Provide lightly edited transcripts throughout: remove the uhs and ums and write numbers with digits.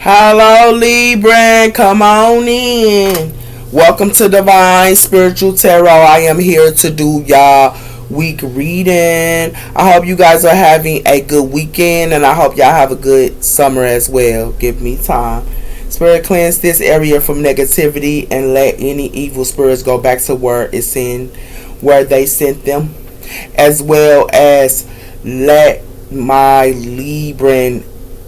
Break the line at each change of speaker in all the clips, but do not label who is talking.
Hello, Libra. Come on in. Welcome to Divine Spiritual Tarot. I am here to do y'all week reading. I hope you guys are having a good weekend, and I hope y'all have a good summer as well. Give me time. Spirit, cleanse this area from negativity and let any evil spirits go back to where they sent them, as well as let my Libran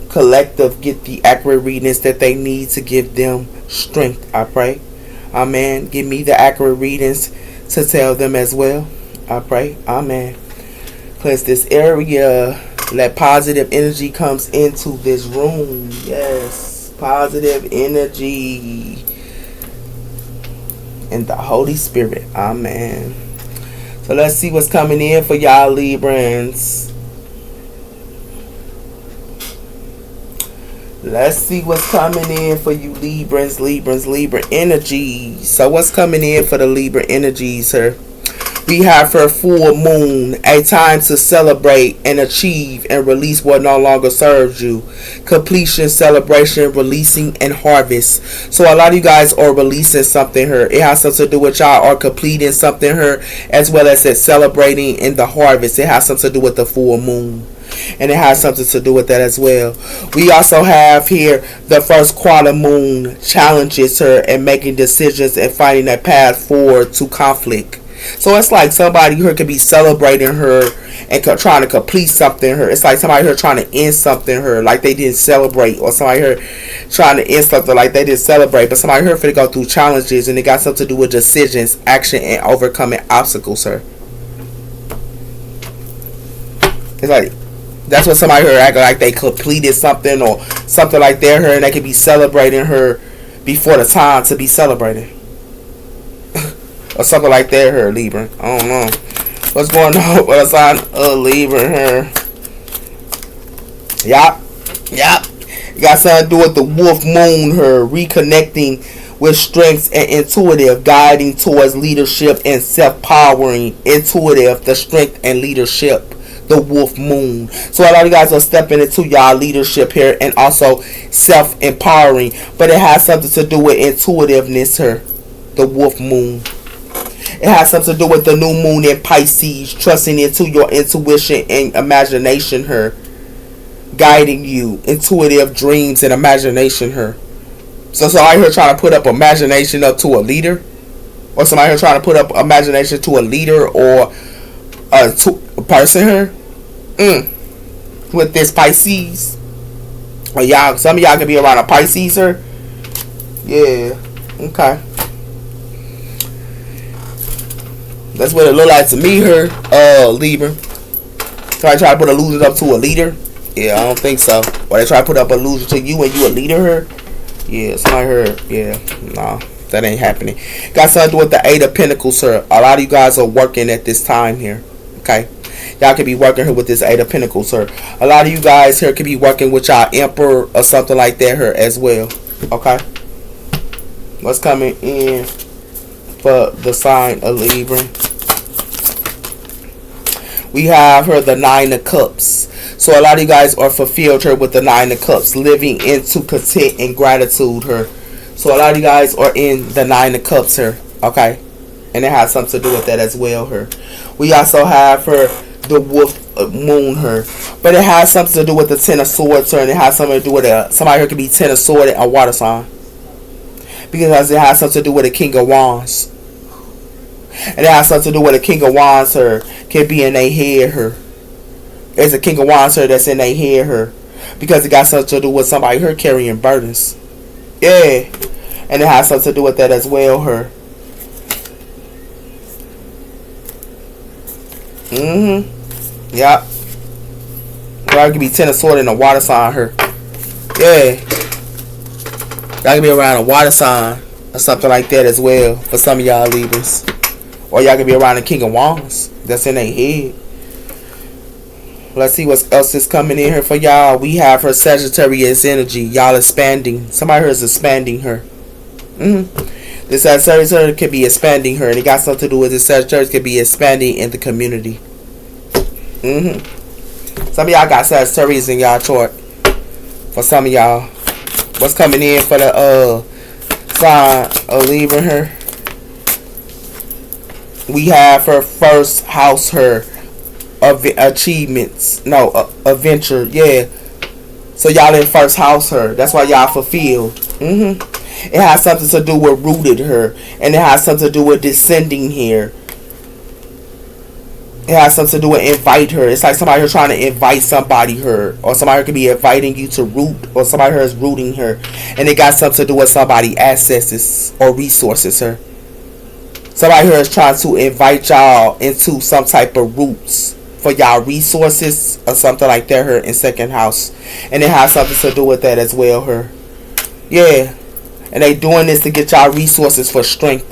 collective get the accurate readings that they need to give them strength. I pray. Amen. Give me the accurate readings to tell them as well. I pray. Amen. Cleanse this area. Let positive energy comes into this room. Yes. Positive energy. And the Holy Spirit. Amen. So let's see what's coming in for y'all Librans. Let's see what's coming in for you Librans, Libra energy. So what's coming in for the Libra energies here? We have for full moon, a time to celebrate and achieve and release what no longer serves you. Completion, celebration, releasing, and harvest. So a lot of you guys are releasing something here. It has something to do with y'all are completing something here, as well as it celebrating in the harvest. It has something to do with the full moon. And it has something to do with that as well. We also have here the first quarter moon challenges her and making decisions and finding a path forward to conflict. So it's like somebody here could be celebrating her and trying to complete something her. It's like somebody here trying to end something her like they didn't celebrate, or somebody here trying to end something like they didn't celebrate. But somebody here finna go through challenges, and it got something to do with decisions, action, and overcoming obstacles her. It's like that's what somebody here acting like they completed something or something like that her, and they could be celebrating her before the time to be celebrated. Or something like that her, Libra. I don't know. What's going on with a sign of Libra here? Yup. You got something to do with the wolf moon her, reconnecting with strengths and intuitive, guiding towards leadership and self-powering. Intuitive, the strength and leadership. The wolf moon. So a lot of you guys are stepping into y'all leadership here and also self-empowering. But it has something to do with intuitiveness here. The wolf moon. It has something to do with the new moon in Pisces. Trusting into your intuition and imagination here. Guiding you. Intuitive dreams and imagination here. So somebody here trying to put up imagination up to a leader. Or somebody here trying to put up imagination to a leader or a person here. With this Pisces. Or y'all, some of y'all can be around a Pisces here. Yeah. Okay. That's what it look like to me here, Libra. Try to put illusions up to a leader. Yeah, I don't think so. Or they try to put up illusions to you and you a leader here. Yeah, somebody here. Yeah, nah, that ain't happening. Got something to do with the Eight of Pentacles here. A lot of you guys are working at this time here. Okay. Y'all could be working here with this Eight of Pentacles here. A lot of you guys here could be working with y'all Emperor or something like that here as well. Okay. What's coming in for the sign of Libra? We have her the Nine of Cups. So a lot of you guys are fulfilled here with the Nine of Cups, living into content and gratitude here. So a lot of you guys are in the Nine of Cups here. Okay. And it has something to do with that as well here. We also have her the wolf moon her. But it has something to do with the Ten of Swords her. And it has something to do with somebody here could be Ten of Swords and a water sign. Because it has something to do with the King of Wands. And it has something to do with the King of Wands her. Can be in their head her. There's a King of Wands her that's in their head her. Because it got something to do with somebody here carrying burdens. Yeah. And it has something to do with that as well her. Yep. Y'all could be Ten of Swords in a water sign here. Yeah. Y'all could be around a water sign or something like that as well for some of y'all Libras. Or y'all could be around the King of Wands that's in their head. Let's see what else is coming in here for y'all. We have her Sagittarius energy. Y'all expanding. Somebody here is expanding her. This Sagittarius could be expanding her. And it got something to do with this Sagittarius could be expanding in the community. Some of y'all got Sagittarius in y'all chart. For some of y'all. What's coming in for the sign of Libra her? We have her first house, her achievements. No, adventure. Yeah. So y'all in first house her. That's why y'all fulfilled. It has something to do with rooted her. And it has something to do with descending here. It has something to do with invite her. It's like somebody here trying to invite somebody her. Or somebody here could be inviting you to root. Or somebody here is rooting her. And it got something to do with somebody accesses or resources her. Somebody here is trying to invite y'all into some type of roots for y'all resources or something like that her in second house. And it has something to do with that as well her. Yeah. And they doing this to get y'all resources for strength.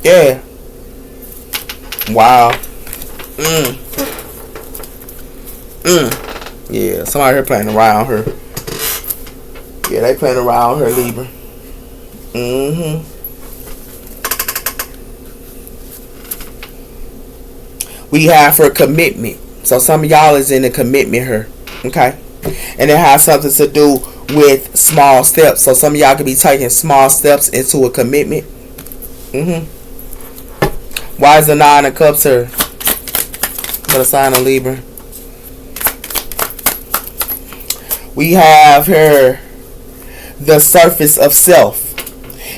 Yeah. Wow. Yeah, somebody here playing around her. Yeah, they playing around her, Libra. We have her commitment. So some of y'all is in a commitment here. Okay? And it has something to do with small steps. So some of y'all could be taking small steps into a commitment. Why is the 9 of Cups here for the sign of Libra? We have her the surface of self.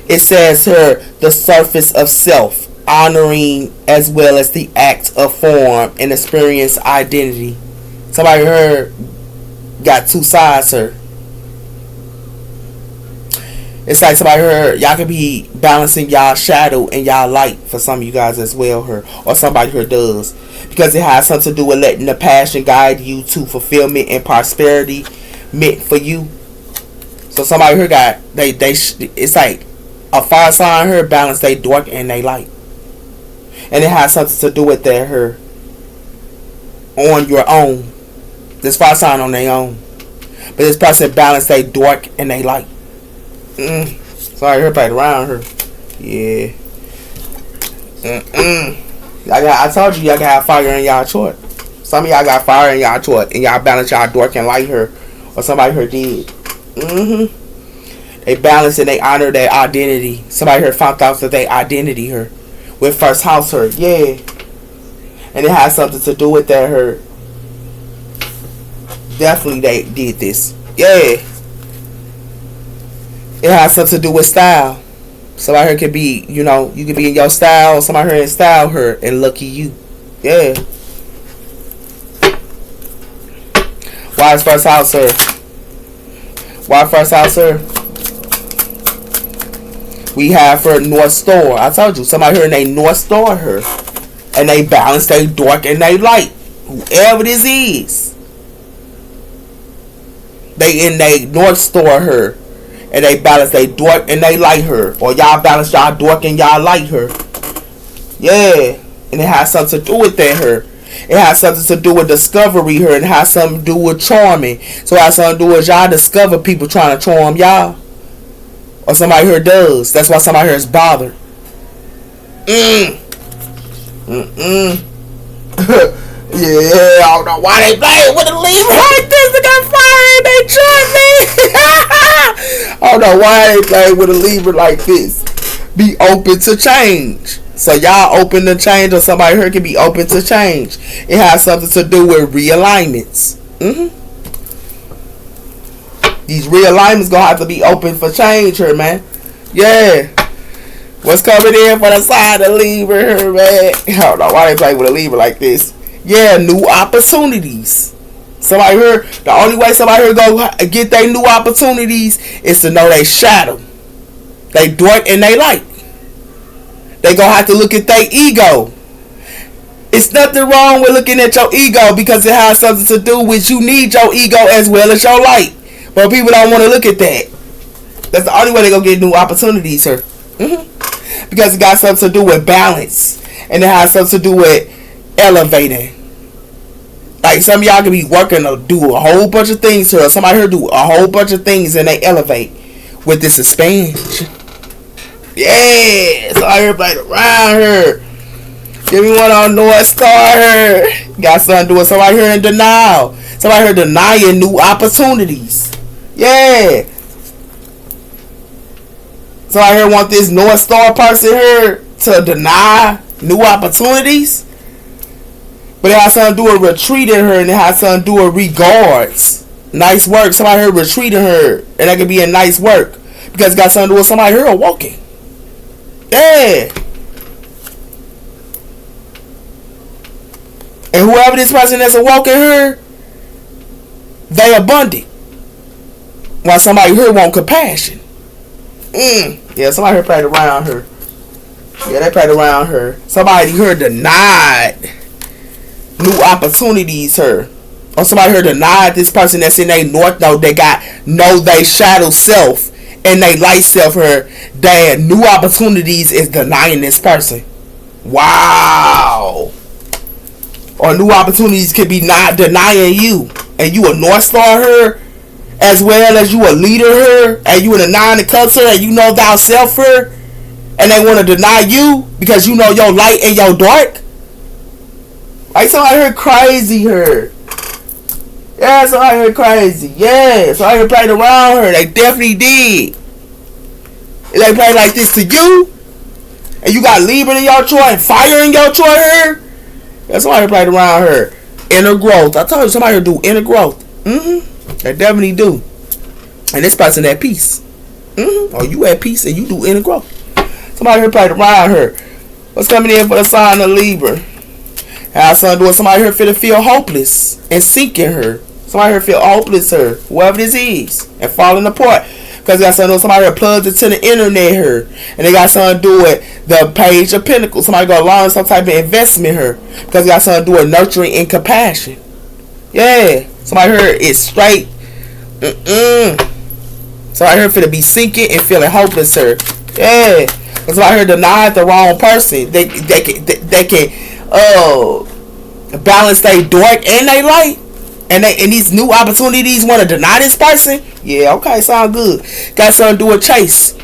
It says here the surface of self, honoring as well as the act of form and experience identity. Somebody here got two sides here. It's like somebody here, y'all could be balancing y'all shadow and y'all light for some of you guys as well here. Or somebody here does. Because it has something to do with letting the passion guide you to fulfillment and prosperity meant for you. So somebody here got, it's like a fire sign here balance they dark and they light. And it has something to do with that here. On your own. This fire sign on their own. But this person balance they dark and they light. Sorry, her played around her. Yeah. I told you y'all got fire in y'all chart. Some of y'all got fire in y'all chart and y'all balance y'all dark and light her. Or somebody here did. They balance and they honor their identity. Somebody here found out that they identity her. With first house her. Yeah. And it has something to do with that her. Definitely they did this. Yeah. It has something to do with style. Somebody here could be, you know, you could be in your style. Somebody here in style her and lucky you. Yeah. Why is first house her? Why first house her? We have her North Star. I told you, somebody here in a North Star her. And they balance they dark and they light. Whoever this is. They in they North Star her. And they balance they dark and they light her. Or y'all balance y'all dark and y'all light her. Yeah. And it has something to do with that her. It has something to do with discovery her. And it has something to do with charming. So it has something to do with y'all discover people trying to charm y'all. Or somebody here does. That's why somebody here is bothered. Yeah, I don't know why they play with a Libra like this. They got fire and they trust me. I don't know why they play with a Libra like this. Be open to change. So y'all open to change, or somebody here can be open to change. It has something to do with realignments. These realignments gonna have to be open for change here, man. Yeah. What's coming in for the side of Libra here, man? I don't know why they play with a Libra like this. Yeah, new opportunities. Somebody here, the only way somebody here go get their new opportunities is to know they shadow. They dark and they light. They gonna have to look at their ego. It's nothing wrong with looking at your ego because it has something to do with you need your ego as well as your light. But people don't want to look at that. That's the only way they gonna get new opportunities here. Because it got something to do with balance. And it has something to do with elevating. Like some of y'all can be working to do a whole bunch of things here. Somebody here do a whole bunch of things and they elevate with this expansion. Yeah. So everybody around here. Give me one on North Star here. Got something to do with somebody here in denial. Somebody here denying new opportunities. Yeah. Somebody here want this North Star person here to deny new opportunities. But it has something to do with retreating her, and it has something to do with regards. Nice work. Somebody here retreating her, and that could be a nice work. Because it got something to do with somebody here walking. Yeah. And whoever this person that's walking her, they abundant. While somebody here want compassion. Yeah, somebody here played around her. Yeah, they played around her. Somebody here denied new opportunities her. Or somebody here denied this person that's in their north node. They got know they shadow self and they light self her. That new opportunities is denying this person. Wow. Or new opportunities could be not denying you. And you a North Star her, as well as you a leader her, and you in a 9 of Cups her, and you know thou self her, and they want to deny you because you know your light and your dark. Like somebody here crazy her. Yeah, somebody here crazy. Yeah, somebody here played around her. They definitely did. If they play like this to you, and you got Libra in your chart and fire in your chart here, yeah, somebody here played around her. Inner growth. I told you somebody here do inner growth. They definitely do. And this person at peace. Or you at peace and you do inner growth. Somebody here played around her. What's coming in for the sign of Libra? Have something to do with somebody here feel hopeless and seeking her. Somebody here feel hopeless her. Whoever this is. And falling apart. Because they got something to do with somebody here plugged into the internet her. And they got something to do with the Page of Pentacles. Somebody go along with some type of investment her. Because they got something to do with nurturing and compassion. Yeah. Somebody here is straight. Somebody here finna be sinking and feeling hopeless her. Yeah. Somebody here denied the wrong person. They can balance their dark and they light. And these new opportunities want to deny this person. Yeah, okay, sound good. Got something to do with chase.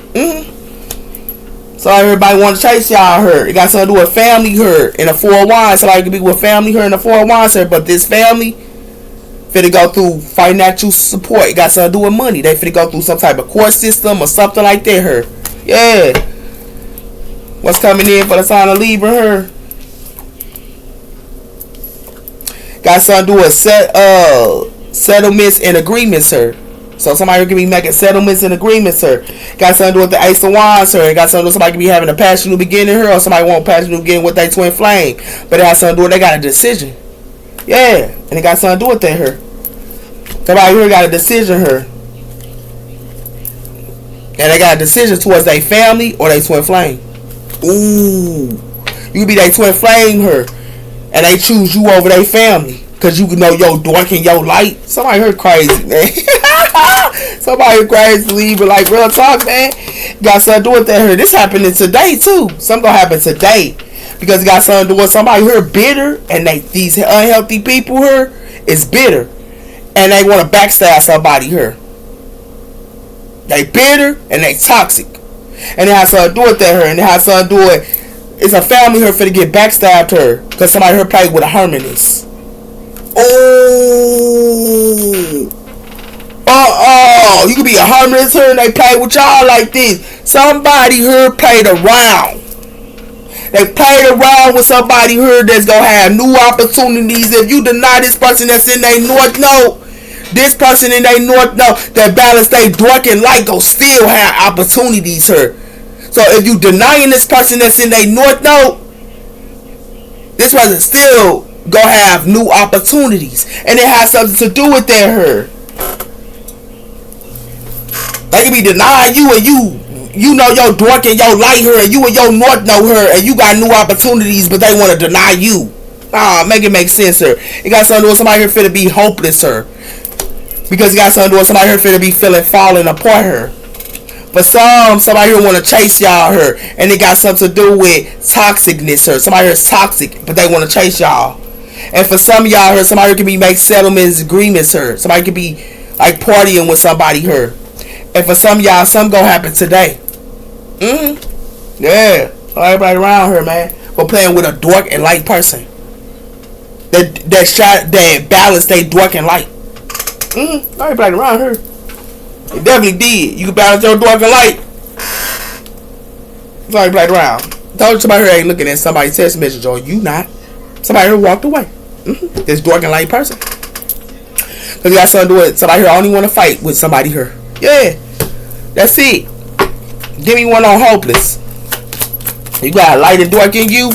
So everybody want to chase y'all her. It got something to do with family her in a 4 of Wands. Somebody could be with family her in a 4 of Wands her. But this family finna go through financial support. It got something to do with money. They finna go through some type of court system or something like that her. Yeah. What's coming in for the sign of Libra her? Got something to do with settlements and agreements her. So somebody can be making settlements and agreements her. Got something to do with the Ace of Wands her. Got something to do with somebody can be having a passionate beginning her, or somebody want a passionate beginning with their twin flame. But it has something to do with they got a decision. Yeah. And it got something to do with that her. Somebody here got a decision her. And they got a decision towards their family or their twin flame. Ooh. You be their twin flame her. And they choose you over their family. Because you know your dark and your light. Somebody here crazy, man. Somebody here crazy, Libra. Like, real talk, man. Got something to do with that here. This happening today, too. Something gonna happen today. Because it got something to do with somebody here bitter. And these unhealthy people here is bitter. And they want to backstab somebody here. They bitter and they toxic. And it has something to do with that here. And it has something to do with... It's a family here finna get backstabbed her. Because somebody here played with a harmonist. Oh. You could be a harmonist here and they play with y'all like this. Somebody here played around. They played around with somebody here that's gonna have new opportunities. If you deny this person that's in their north node, this person in their north node that balance they dark and light go still have opportunities here. So if you denying this person that's in their north node, this person still gonna have new opportunities. And it has something to do with that her. They can be denying you and you know your dark and your light her, and you and your north know her, and you got new opportunities, but they want to deny you. Make it make sense her. It got something to do with somebody here finna be hopeless her. Because it got something to do with somebody here finna be feeling falling apart her. For somebody here want to chase y'all her. And it got something to do with toxicness her. Somebody here is toxic, but they want to chase y'all. And for some of y'all here, somebody here can be make settlements, agreements her. Somebody could be like partying with somebody here. And for some of y'all, something gonna happen today. Yeah. Everybody around her, man. We're playing with a dark and light person. That balance they dark and light. Nobody played around her. It definitely did. You can balance your dark and light. Somebody played around. Told you somebody here ain't looking at somebody's text message, or you not. Somebody here walked away. This dark and light person. Because you got something to do with somebody here only want to fight with somebody here. Yeah. That's it. Give me one on hopeless. You got light and dark in you,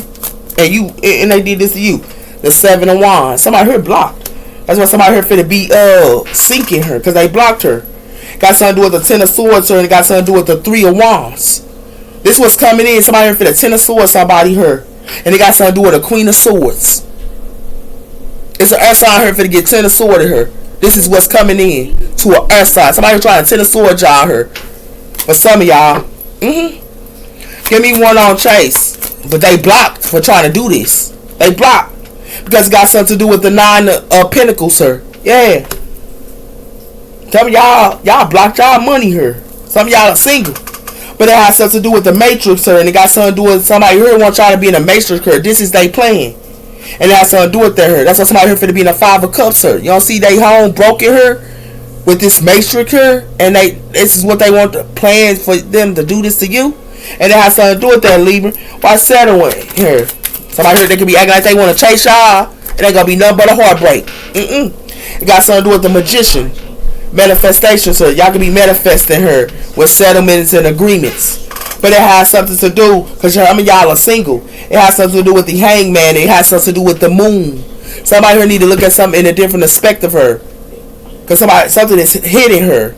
and they did this to you. The 7 of Wands. Somebody here blocked. That's why somebody here finna be sinking her, because they blocked her. Got something to do with the 10 of Swords her, and it got something to do with the 3 of Wands. This was coming in. Somebody here finna 10 of Swords somebody her, and it got something to do with the Queen of Swords. It's an earth sign here finna get 10 of Swords to her. This is what's coming in to an earth sign. Somebody trying to 10 of Swords y'all her. For some of y'all. Give me one on Chase. But they blocked for trying to do this. They blocked. Because it got something to do with the 9 of Pentacles, sir. Yeah. Some of y'all blocked y'all money here. Some of y'all are single. But it has something to do with the Matrix, sir. And it got something to do with somebody here want y'all to be in a Matrix, sir. This is they plan. And it has something to do with that, her. That's why somebody here finna be in a 5 of Cups, sir. You don't see they home broken her with this Matrix here. And this is what they want to plan for them to do this to you. And it has something to do with that, Libra. Why settling here? Somebody here, they could be acting like they want to chase y'all. It ain't gonna be nothing but a heartbreak. It got something to do with the Magician. Manifestation, so y'all can be manifesting her with settlements and agreements. But it has something to do, because some of y'all are single. It has something to do with the Hangman. It has something to do with the Moon. Somebody here need to look at something in a different aspect of her. Because something is hitting her.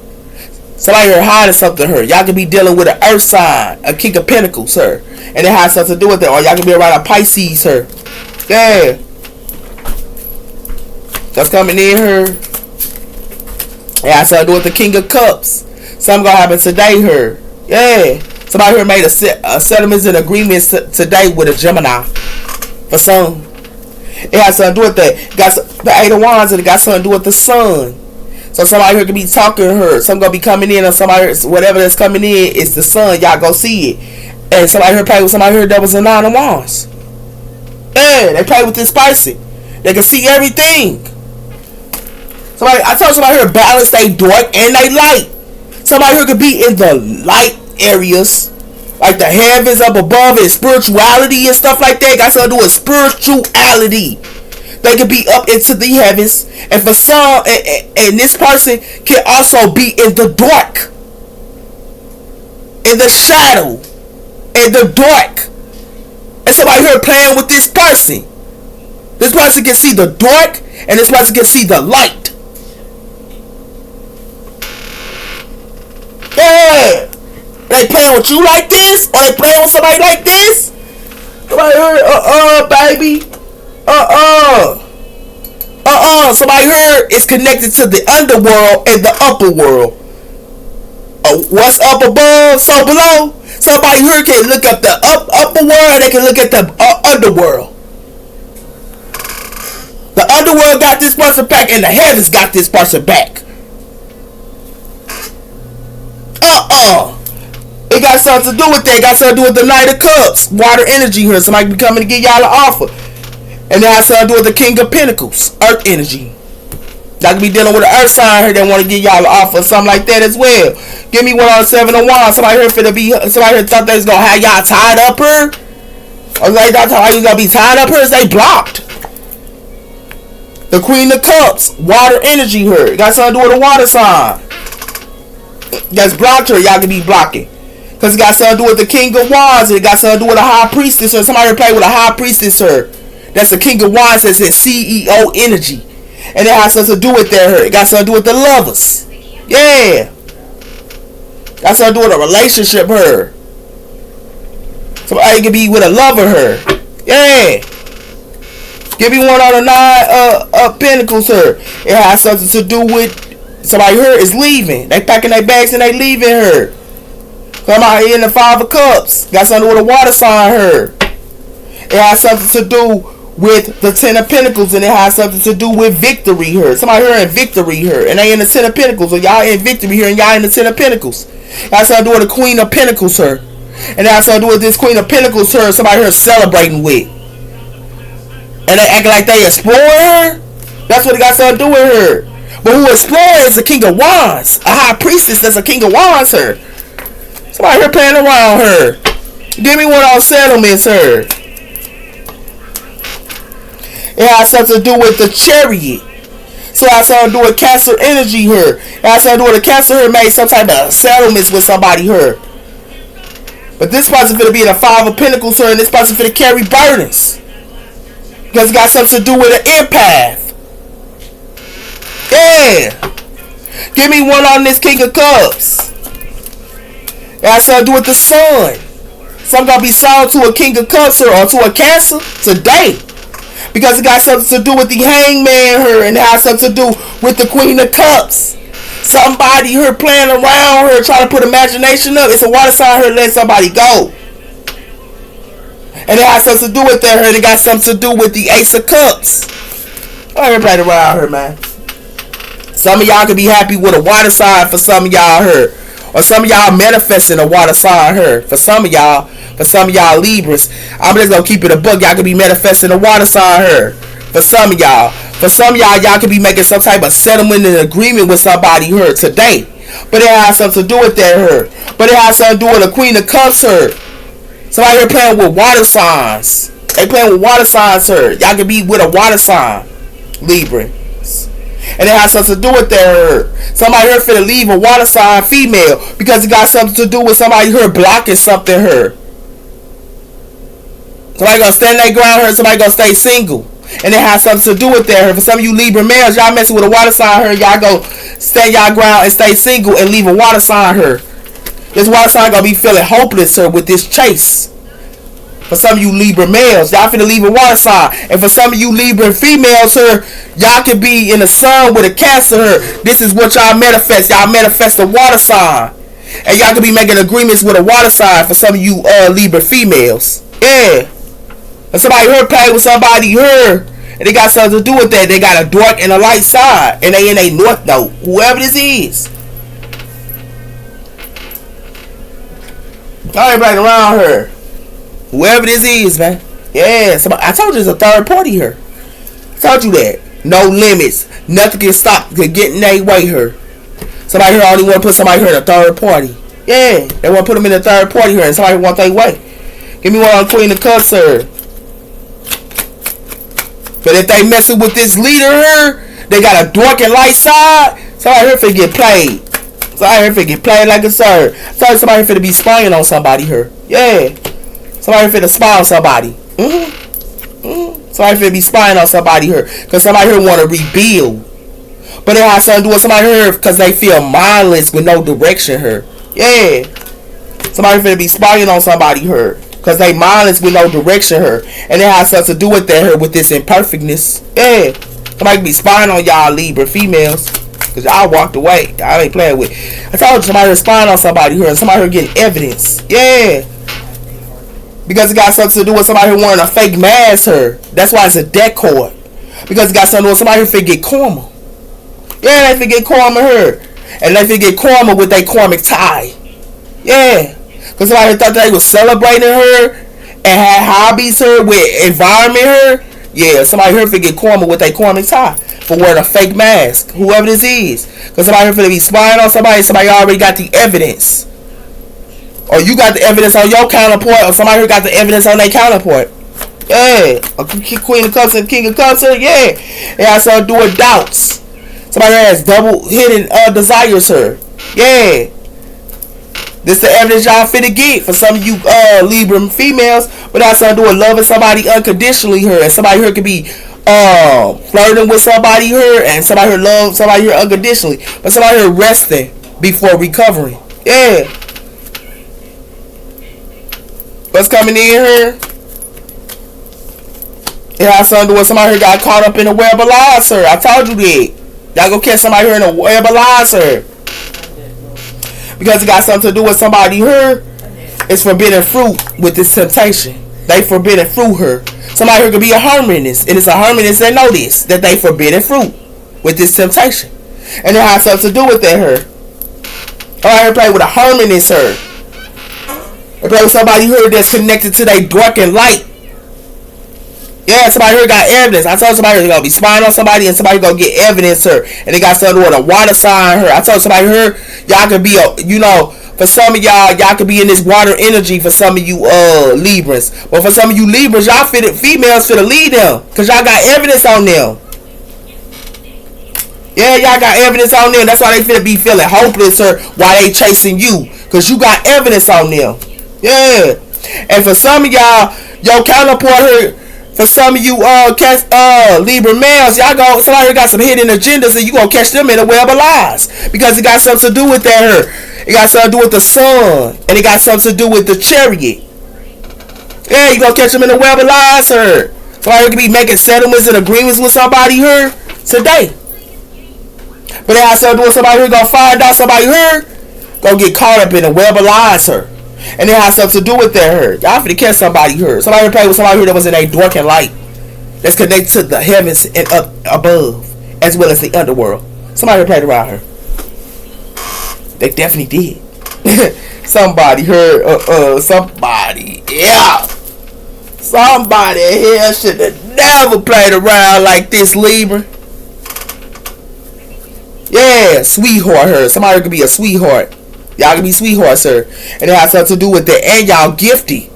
Somebody here hiding something to her. Y'all can be dealing with an earth sign, a King of Pentacles, sir. And it has something to do with it. Or y'all can be around a Pisces, sir. Yeah. That's coming in her. It has something to do with the King of Cups. Something gonna happen today, her. Yeah. Somebody here made a settlements and agreements today with a Gemini. For some. It has something to do with that. It got the 8 of Wands, and it got something to do with the Sun. So somebody here could be talking to her. Something gonna be coming in, or somebody, whatever that's coming in is the Sun. Y'all go see it. And somebody here played with somebody here that was a 9 of Wands. Yeah, they play with this person. They can see everything. I told somebody here balance they dark and they light. Somebody here could be in the light areas, like the heavens up above, and spirituality and stuff like that. Got something to do with spirituality. They could be up into the heavens, and for some, and this person can also be in the dark, in the shadow, in the dark. And somebody here playing with this person. This person can see the dark, and this person can see the light. Yeah. They playing with you like this, or they playing with somebody like this. Somebody here, baby. Somebody here is connected to the underworld and the upper world. What's up above, so below. Somebody here can look up the upper world, and they can look at the underworld. The underworld got this person back, and the heavens got this person back. It got something to do with that. It got something to do with the Knight of Cups. Water energy here. Somebody be coming to get y'all an offer. And it has something to do with the King of Pentacles. Earth energy. Y'all can be dealing with an earth sign here that want to get y'all an offer. Something like that as well. Give me one on 7 of Wands. Somebody here thought they was going to have y'all tied up here. Or they thought you was going to be tied up here. They blocked. The Queen of Cups. Water energy here. It got something to do with a water sign. That's blocked her. Y'all can be blocking. Because it got something to do with the King of Wands. And it got something to do with a High Priestess. Or somebody play with a High Priestess her. That's the King of Wands. That's his CEO energy. And it has something to do with that her. It got something to do with the lovers. Yeah. Got something to do with a relationship her. Somebody can be with a lover her. Yeah. Give me one on the 9 of Pentacles her. It has something to do with somebody here is leaving. They packing their bags and they leaving her. Come out here in the 5 of Cups. Got something with a water sign her. It has something to do with the 10 of Pentacles, and it has something to do with victory here. Somebody here in victory here, and they in the 10 of Pentacles, or y'all in victory here, and y'all in the 10 of Pentacles. It has something to do with the Queen of Pentacles here, and it has something to do with this Queen of Pentacles here. Somebody here celebrating with, and they acting like they exploring her. That's what it got something to do with her. But who explores is the King of Wands. A high priestess that's a King of Wands her. Somebody here playing around her. Give me one on settlements her. It has something to do with the Chariot. So it has something to do with Cancer energy here. It has something to do with the Cancer here made some type of settlements with somebody here. But this person finna be in a 5 of Pentacles here, and this person finna carry burdens. Because it got something to do with an empath. Yeah. Give me one on this King of Cups. It has something to do with the Sun. Some gonna be sold to a King of Cups or to a Cancer today. Because it got something to do with the Hangman here, and it has something to do with the Queen of Cups. Somebody here playing around here, trying to put imagination up. It's a water sign here letting somebody go. And it has something to do with that here. It got something to do with the Ace of Cups. Everybody around here, man. Some of y'all could be happy with a water sign for some of y'all here. Or some of y'all manifesting a water sign here. For some of y'all Libras. I'm just gonna keep it a book. Y'all could be manifesting a water sign here. For some of y'all. For some of y'all could be making some type of settlement and agreement with somebody here today. But it has something to do with that here. But it has something to do with the Queen of Cups here. Somebody here playing with water signs. They playing with water signs here. Y'all could be with a water sign. Libra. And it has something to do with that. Somebody here finna leave a water sign female because it got something to do with somebody here blocking something here. Somebody gonna stand their ground here. Somebody gonna stay single. And it has something to do with that. For some of you Libra males, y'all messing with a water sign here. Y'all go stand y'all ground and stay single and leave a water sign here. This water sign gonna be feeling hopeless here with this chase. For some of you Libra males, y'all finna leave a water sign. And for some of you Libra females here, y'all could be in the sun with a Cancer here. This is what y'all manifest. Y'all manifest a water sign. And y'all could be making agreements with a water sign for some of you Libra females. Yeah. And somebody here playing with somebody here. And they got something to do with that. They got a dark and a light side. And they in a north node. Whoever this is. Everybody around here. Whoever this is, man. Yeah, somebody, I told you there's a third party here. I told you that. No limits. Nothing can stop. Can get in their way here. Somebody here only want to put somebody here in a third party. Yeah, they want to put them in a third party here, and somebody want their way. Give me one on Queen of Cups here. But if they messing with this leader here, they got a dark and light side. Somebody here finna get played. Somebody here finna get played like a sir. Somebody here finna be spying on somebody here. Yeah. Somebody finna spy on somebody. Somebody finna be spying on somebody here. Because somebody here want to rebuild. But it has something to do with somebody here because they feel mindless with no direction here. Yeah. Somebody finna be spying on somebody here. Because they mindless with no direction here. And it has something to do with that here with this imperfectness. Yeah. Somebody be spying on y'all Libra females. Because y'all walked away. Y'all ain't playing with. I told you somebody here spying on somebody here. And somebody here getting evidence. Yeah. Because it got something to do with somebody who wearing a fake mask here. That's why it's a deck card. Because it got something to do with somebody who finna get karma. Yeah, they finna get karma here. And they finna get karma with their karmic tie. Yeah. Because somebody thought they was celebrating her and had hobbies here with environment here. Yeah, somebody here finna get karma with their karmic tie for wearing a fake mask. Whoever this is. Because somebody here finna be spying on somebody. Somebody already got the evidence. Or you got the evidence on your counterpart, or somebody who got the evidence on their counterpart. Yeah. A Queen of Cups and King of Cups, yeah. It has something to do with doubts. Somebody has double hidden desires here. Yeah. This the evidence y'all finna get for some of you Libra females, but it has something to do with loving somebody unconditionally here. And somebody here could be flirting with somebody here, and somebody here love somebody here unconditionally. But somebody here resting before recovering. Yeah. What's coming in here? It has something to do with somebody who got caught up in a web of lies, sir. I told you that. Y'all go catch somebody here in a web of lies, sir. Because it got something to do with somebody here. It's forbidden fruit with this temptation. They forbidden fruit here. Somebody here could be a hermitess. And it's a hermitess that know this. That they forbidden fruit with this temptation. And it has something to do with that here. Alright, here play with a hermitess here. They play with somebody here that's connected to their dark and light. Yeah, somebody here got evidence. I told somebody they're gonna be spying on somebody and somebody gonna get evidence her. And they got something with a water sign her. I told somebody here, y'all could be for some of y'all could be in this water energy for some of you Librans. But for some of you Librans, y'all females finna lead them. Cause y'all got evidence on them. Yeah, y'all got evidence on them. That's why they finna be feeling hopeless or why they chasing you. Cause you got evidence on them. Yeah. And for some of y'all, your counterpart here, for some of you Libra males, somebody here got some hidden agendas and you gonna catch them in a web of lies. Because it got something to do with that here. It got something to do with the sun. And it got something to do with the chariot. Yeah, you gonna catch them in a web of lies here. Somebody here could be making settlements and agreements with somebody here today. But it has something to do with somebody here gonna find out somebody here gonna get caught up in a web of lies here. And it has something to do with that her. Y'all finna catch somebody here. Somebody here played with somebody here that was in a dwarking light. That's connected to the heavens and up above. As well as the underworld. Somebody here played around her. They definitely did. Somebody here, somebody. Yeah. Somebody here should have never played around like this, Libra. Yeah, sweetheart her. Somebody could be a sweetheart. Y'all can be sweethearts, sir. And it has something to do with it. And y'all gifty.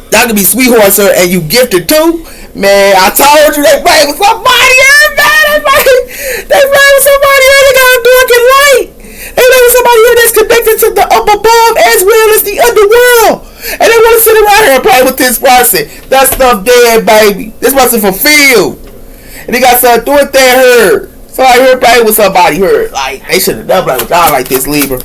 Y'all can be sweethearts, sir. And you gifted too. Man, I told you they play with somebody else, man. They play with somebody else. They got a dark and light. They play with somebody else that's connected to the up above as well as the underworld. And they want to sit around here and play with this person. That stuff dead, baby. This person fulfilled. And they got something to do with that her. Somebody here playing with somebody here. Like, they should have done playing with y'all like this, Libra.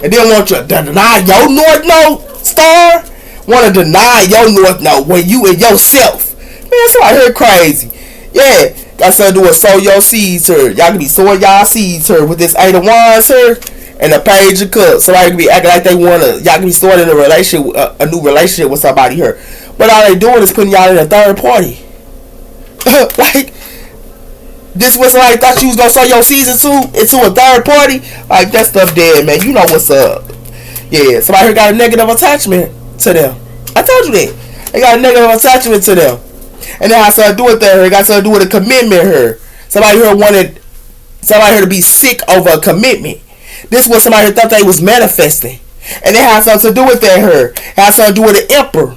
And then want you to deny your North Node star. Want to deny your North Node when you and yourself. Man, somebody here crazy. Yeah, got something to do with sow your seeds here. Y'all can be sowing y'all seeds here with this 8 of Wands here and the Page of Cups. Somebody can be acting like they want to. Y'all can be starting a relationship, a new relationship with somebody here. But all they doing is putting y'all in a third party. Like. This was like thought you was gonna sell your season 2 into a third party. Like that stuff dead, man. You know what's up. Yeah, somebody here got a negative attachment to them. I told you that. They got a negative attachment to them. And it has something to do with that. It got something to do with a commitment here. Somebody here wanted somebody here to be sick over a commitment. This was somebody here thought they was manifesting. And it has something to do with that here. It has something to do with the emperor.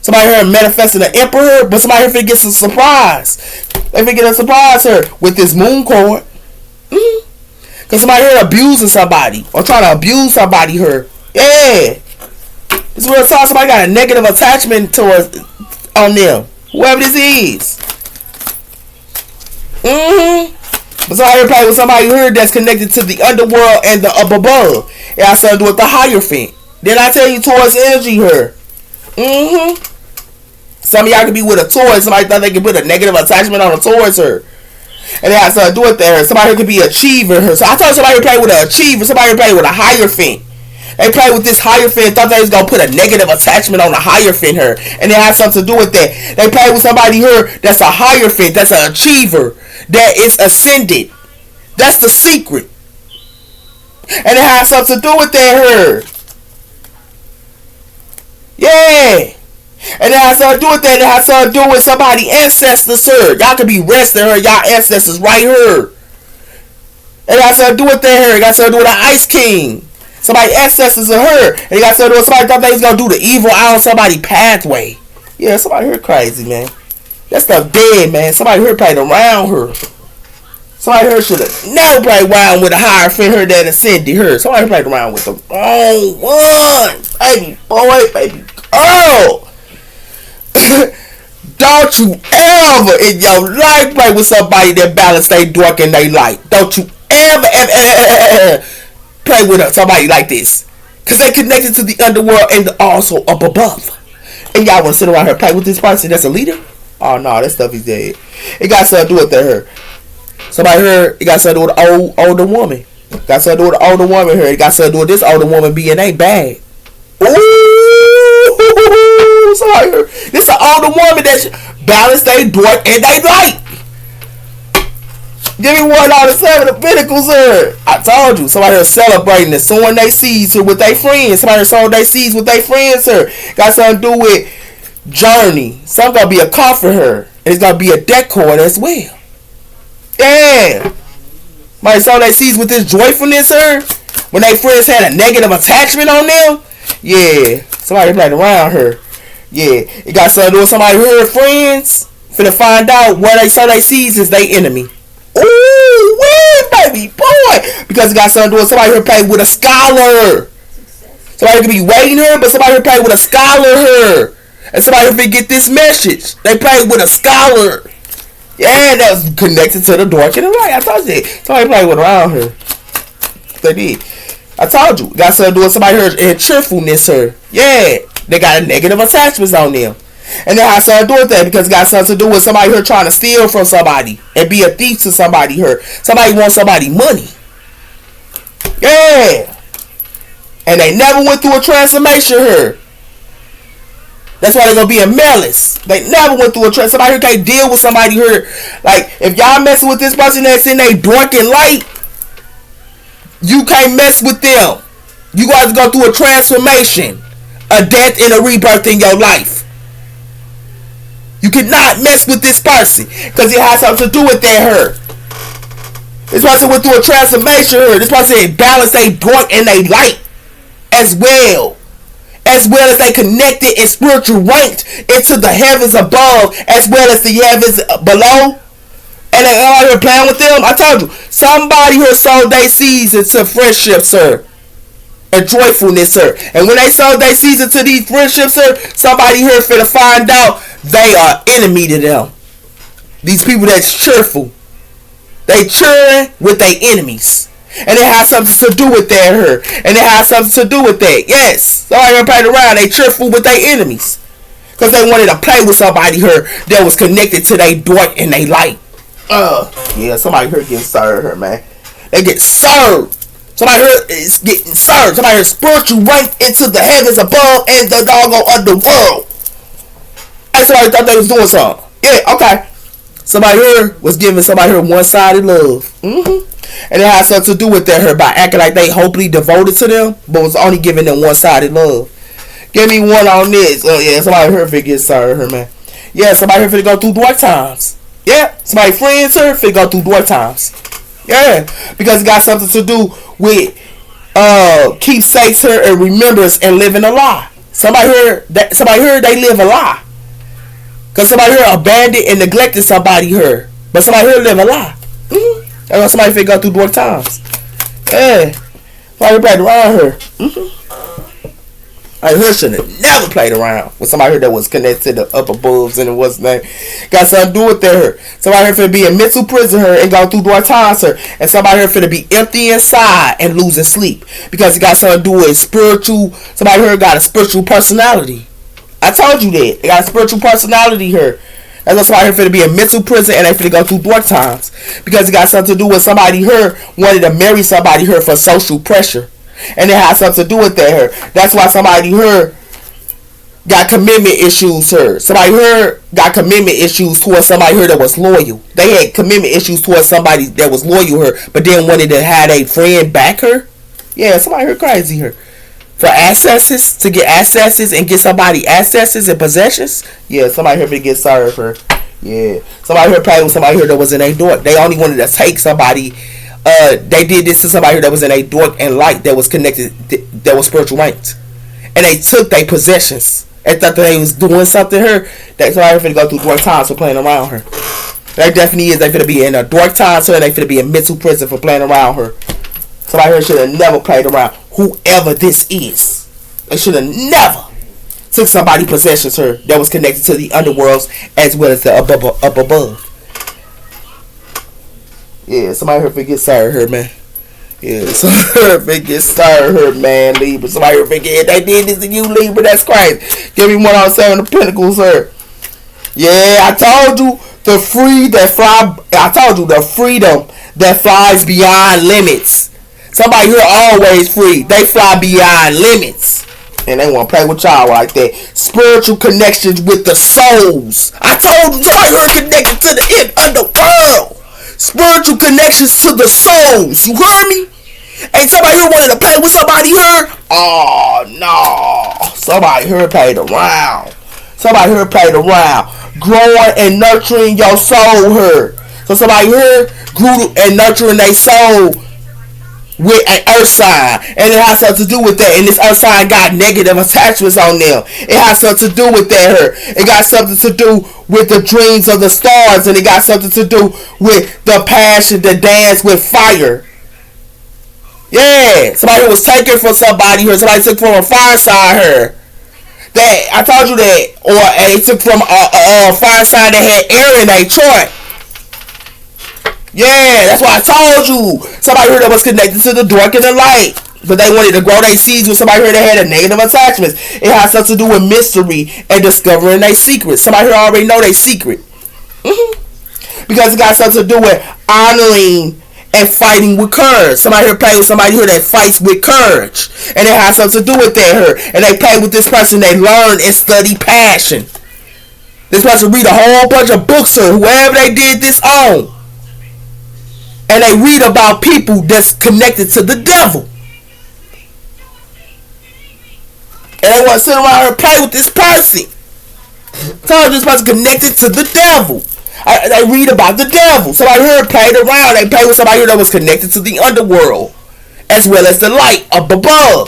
Somebody here manifesting the emperor, but somebody here finna get some surprise. They finna get a surprise here with this moon card. Cause somebody here abusing somebody or trying to abuse somebody here. Yeah. This real talk. Somebody got a negative attachment towards on them. Whoever this is. But somebody here playing with somebody here that's connected to the underworld and the up above. It has something to do with the Hierophant. Then I tell you towards energy here. Some of y'all could be with a Taurus. Somebody thought they could put a negative attachment on a Taurus her. And it has to do with that. Somebody here could be achiever her. So I told somebody to play with an achiever. Somebody to play with a Hierophant. They play with this Hierophant. Thought they was going to put a negative attachment on a Hierophant her. And it has something to do with that. They play with somebody here that's a Hierophant. That's an achiever. That is ascended. That's the secret. And it has something to do with that her. Yeah. And it has something to do with that. It has something to do with somebody ancestors here. Y'all could be resting her. Y'all ancestors right here. And it has something to do with that here. It got something to do with the Ice King. Somebody ancestors of her. And it got something to do with somebody thought they was going to do the evil out on somebody's pathway. Yeah, somebody here crazy, man. That stuff dead, man. Somebody here played around her. Somebody here should have never played around with a Hierophant her that ascended her. Somebody played around with the wrong one. Baby boy, baby girl. Don't you ever in your life play with somebody that balance they dark and they light. Don't you ever play with somebody like this. Because they connected to the underworld and also up above. And y'all want to sit around here and play with this person that's a leader? Oh no, that stuff is dead. It got something to do with that here. Somebody here, it got something to do with an older woman. It got something to do with an older woman here. It got something to do with this older woman being a bad. Ooh, somebody here. This an older woman that's balanced, they dark, and they light. Give me one out of 7 of Pentacles here. I told you. Somebody here celebrating and sowing their seeds here with their friends. Somebody here sowing their seeds with their friends here. Got something to do with journey. Some gonna be a car for her. And it's gonna be a deck cord as well. Yeah. My soul they sees with this joyfulness her. When they friends had a negative attachment on them. Yeah. Somebody played around her. Yeah. It got something to do with somebody who her friends. Finna find out where they saw they sees is they enemy. Ooh, win, baby boy. Because it got something to do with somebody who played with a scholar. Somebody could be waiting her, but somebody who played with a scholar her. And somebody who get this message. They played with a scholar. Yeah, that was connected to the dark and the light. I told you that. Somebody played with around her. They did. I told you. Got something to do with somebody her and cheerfulness her. Yeah. They got a negative attachments on them. And they have something to do with that because it got something to do with somebody here trying to steal from somebody and be a thief to somebody here. Somebody wants somebody money. Yeah. And they never went through a transformation here. That's why they're going to be a malice. They never went through a transformation. Somebody here can't deal with somebody here. Like, if y'all messing with this person that's in their dark and light, you can't mess with them. You guys go through a transformation, a death and a rebirth in your life. You cannot mess with this person because it has something to do with that her. This person went through a transformation her. This person balanced their dark and their light as well. As well as they connected in spiritual ranked into the heavens above as well as the heavens below. And they all here playing with them. I told you, somebody here sold their seeds into friendship, sir. And joyfulness, sir. And when they sold their seeds into these friendships, sir, somebody here finna find out they are enemy to them. These people that's cheerful. They cheering with their enemies. And it has something to do with that her. And it has something to do with that. Yes. Somebody here played around. They cheerful with their enemies. Because they wanted to play with somebody here that was connected to their dark and their light. Yeah, somebody here getting served her, man. They get served. Somebody here is getting served. Somebody here spiritual rank into the heavens above and the doggone underworld. That's why they thought they was doing something. Yeah, okay. Somebody here was giving somebody here one-sided love. And it has something to do with that her by acting like they hopefully devoted to them, but was only giving them one-sided love. Give me one on this. Oh yeah, somebody here finna get served her, man. Yeah, somebody here finna go through dark times. Yeah, somebody friends her finna go through dark times. Yeah, because it got something to do with keepsakes her and remembrance and living a lie. Somebody here they live a lie. Cause somebody here abandoned and neglected somebody here, but somebody here live a lie. That's why somebody finna go through dark times. Yeah, somebody played around her. I heard should have never played around with somebody here that was connected to the upper bulbs and it was name. Got something to do with that her. Somebody here finna be in mental prison her and go through dark times her. And somebody here finna be empty inside and losing sleep. Because it got something to do with spiritual. Somebody here got a spiritual personality. I told you that. They got a spiritual personality here. That's why somebody here finna be in mental prison and they finna go through dark times. Because it got something to do with somebody here wanted to marry somebody here for social pressure. And it has something to do with that her. That's why somebody here got commitment issues here. Somebody here got commitment issues towards somebody here that was loyal. They had commitment issues towards somebody that was loyal her, but then wanted to have a friend back her. Yeah, somebody here crazy her. For accesses, to get accesses and get somebody accesses and possessions. Yeah, somebody here to get served her. Yeah, somebody here playing with somebody here that was in a dork. They only wanted to take somebody. They did this to somebody that was in a dark and light that was connected, that was spiritual ranked, and they took their possessions and thought that they was doing something to her. That somebody finna go through dark times for playing around her. That definitely is. They finna be in a dark time, so they finna be in mental prison for playing around her. Somebody here should have never played around whoever this is. They should have never took somebody's possessions her that was connected to the underworlds as well as the up above. Yeah, somebody here forget served her, man. Yeah, somebody here forget served her, man, Libra. Somebody here forget they did this to you, Libra. That's crazy. Give me one on 7 of Pentacles, sir. Yeah, I told you the freedom that flies beyond limits. Somebody here always free. They fly beyond limits. And they want to play with y'all like that. Spiritual connections with the souls. I told you somebody here connected to the underworld. Spiritual connections to the souls. You heard me? Ain't somebody here wanted to play with somebody here? Oh, no. Somebody here played around. Somebody here played around. Growing and nurturing your soul here. So somebody here grew and nurturing their soul with an earth sign, and it has something to do with that. And this earth sign got negative attachments on them. It has something to do with that here. It got something to do with the dreams of the stars, and it got something to do with the passion to dance with fire. Yeah, somebody was taken from somebody here. Somebody took from a fire sign here. That I told you that, or they took from a fire sign that had air in their chart. Yeah, that's what I told you. Somebody here that was connected to the dark and the light, but they wanted to grow their seeds with somebody here that had a negative attachment. It has something to do with mystery and discovering their secrets. Somebody here already know their secret. Because it got something to do with honoring and fighting with courage. Somebody here played with somebody here that fights with courage. And it has something to do with that here. And they play with this person, they learn and study passion. This person read a whole bunch of books or whoever they did this on. And they read about people that's connected to the devil. And they want to sit around and play with this person. Told this person connected to the devil. They read about the devil. Somebody here played around. They played with somebody here that was connected to the underworld, as well as the light up above.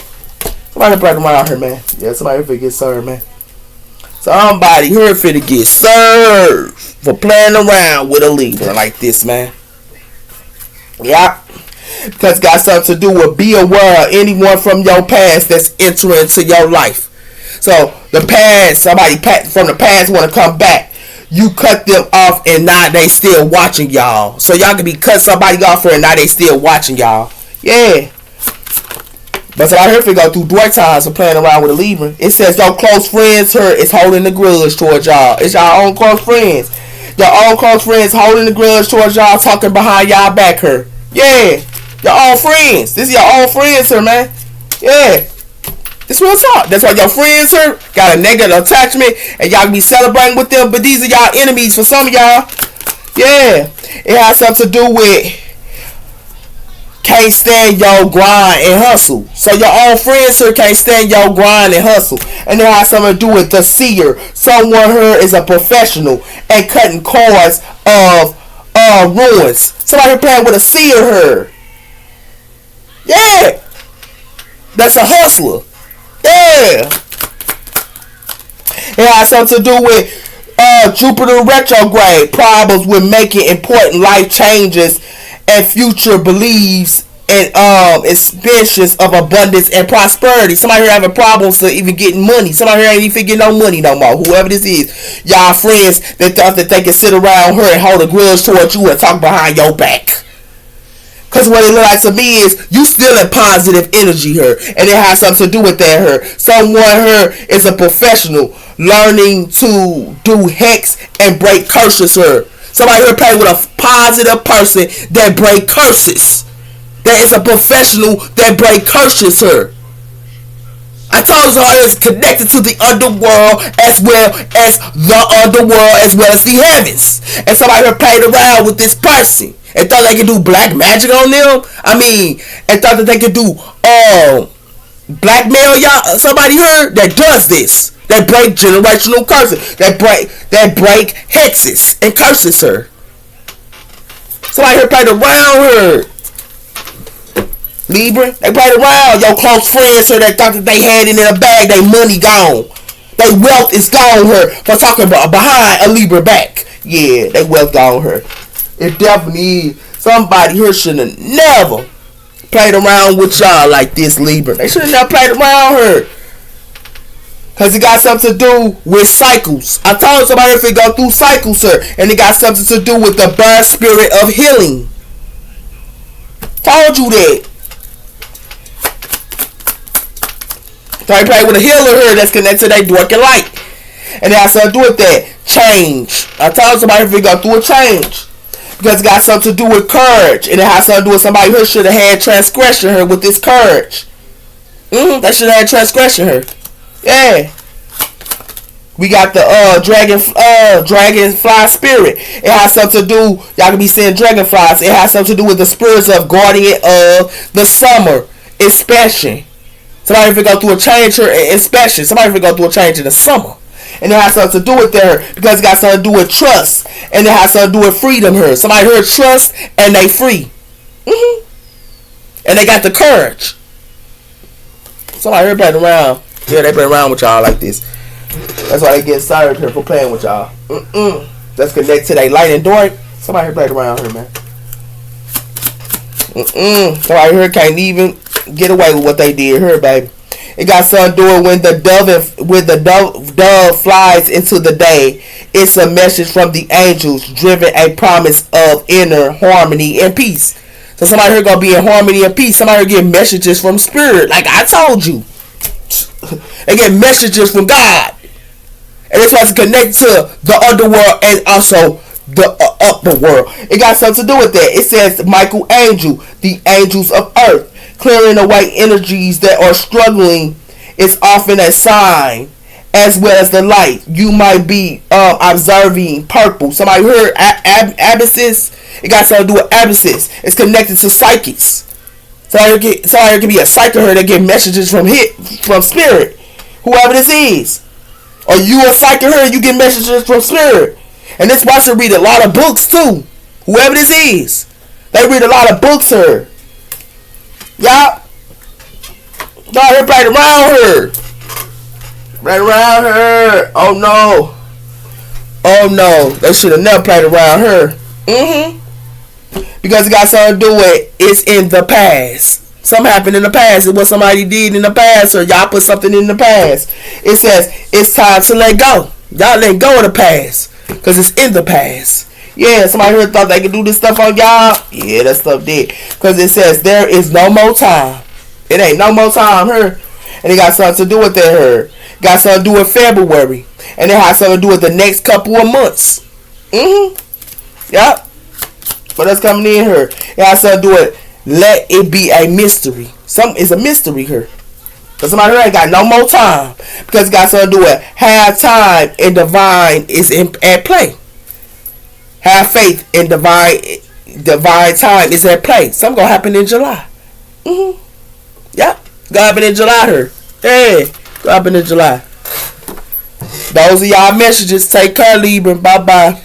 Somebody played around here, man. Yeah, somebody here finna get served, man. Somebody here finna get served for playing around with a Libra like this, man. Yeah, because it got something to do with be aware of anyone from your past that's entering into your life. So the past, somebody from the past want to come back. You cut them off and now they still watching y'all. So y'all can be cut somebody off here and now they still watching y'all. Yeah. But so I heard if it go through dark times of playing around with a Libra. It says your close friends here is holding the grudge towards y'all. It's y'all own close friends. Your own close friends holding the grudge towards y'all, talking behind y'all back here. Yeah, your own friends. This is your own friends here, man. Yeah, this what's up. That's why your friends here got a negative attachment, and y'all be celebrating with them. But these are y'all enemies for some of y'all. Yeah, it has something to do with can't stand your grind and hustle. So your own friends here can't stand your grind and hustle. And it has something to do with the seer. Someone here is a professional and cutting cords of ruins. Somebody here playing with a seer here. Yeah. That's a hustler. Yeah. It has something to do with Jupiter retrograde. Problems with making important life changes and future beliefs and expansions of abundance and prosperity. Somebody here having problems to even getting money. Somebody here ain't even getting no money no more. Whoever this is, y'all friends that thought that they could sit around her and hold a grudge towards you and talk behind your back. Cause what it look like to me is you still in positive energy here, and it has something to do with that here. Someone here is a professional learning to do hex and break curses here. Somebody here play with a positive person that break curses. That is a professional that break curses here. I told you it's connected to the underworld as well as the heavens. And somebody here played around with this person and thought they could do black magic on them. I mean, and thought that they could do blackmail y'all. Somebody here that does this. That break generational curses. That break hexes and curses her. Somebody here played around her. Libra, they played around your close friends here that thought that they had it in a bag. They money gone. They wealth is gone here for talking about behind a Libra back. Yeah, they wealth gone here. It definitely is. Somebody here should have never played around with y'all like this, Libra. They should have never played around her. Because it got something to do with cycles. I told somebody if it go through cycles, sir. And it got something to do with the birth spirit of healing. Told you that. So I play with a healer here that's connected to that dark and light. And it has something to do with that. Change. I told somebody if it go through a change. Because it got something to do with courage. And it has something to do with somebody who should have had transgression here with this courage. They should have had transgression here. Yeah. We got the dragonfly spirit. It has something to do, y'all can be seeing dragonflies. It has something to do with the spirits of guardian of the summer expansion. Somebody if it go through a change here in inspection. Somebody if it go through a change in the summer. and it has something to do with her because it got something to do with trust, and it has something to do with freedom. Her somebody heard trust and they free, and they got the courage. Somebody heard playing around. Yeah, they play around with y'all like this. That's why they get started here for playing with y'all. Let's connect to that light and dark. Somebody here played around here, man. Somebody here can't even get away with what they did here, baby. It got something to do with when the dove flies into the day. It's a message from the angels, driven a promise of inner harmony and peace. So somebody here gonna be in harmony and peace. Somebody here get messages from spirit, like I told you. They get messages from God, and it's supposed to connect to the underworld and also the upper world. It got something to do with that. It says Michael Angel, the angels of earth, clearing away energies that are struggling is often a sign, as well as the light. You might be observing purple. Somebody heard abysses. It got something to do with abysses. It's connected to psychics. Somebody can be a psychic here that get messages from spirit, whoever this is. Or you a psychic here, you get messages from spirit. And this watcher read a lot of books too. Whoever this is, they read a lot of books here. Y'all here played around her. Right around her. Oh no. Oh no. They should have never played around her. Because it got something to do with it's in the past. Something happened in the past. It was somebody did in the past, or y'all put something in the past. It says it's time to let go. Y'all let go of the past. Because it's in the past. Yeah, somebody here thought they could do this stuff on y'all. Yeah, that stuff did. Because it says there is no more time. It ain't no more time here. And it got something to do with that here. Got something to do with February. And it has something to do with the next couple of months. Yep. But that's coming in here. It has something to do with let it be a mystery. Something is a mystery here. But somebody here ain't got no more time. Because it got something to do with have time and divine is at play. Have faith in divine time is at play. Something gonna happen in July. Yep. Gonna happen in July here. Yeah. Gonna happen in July. Those are y'all messages. Take care, Libra. Bye bye.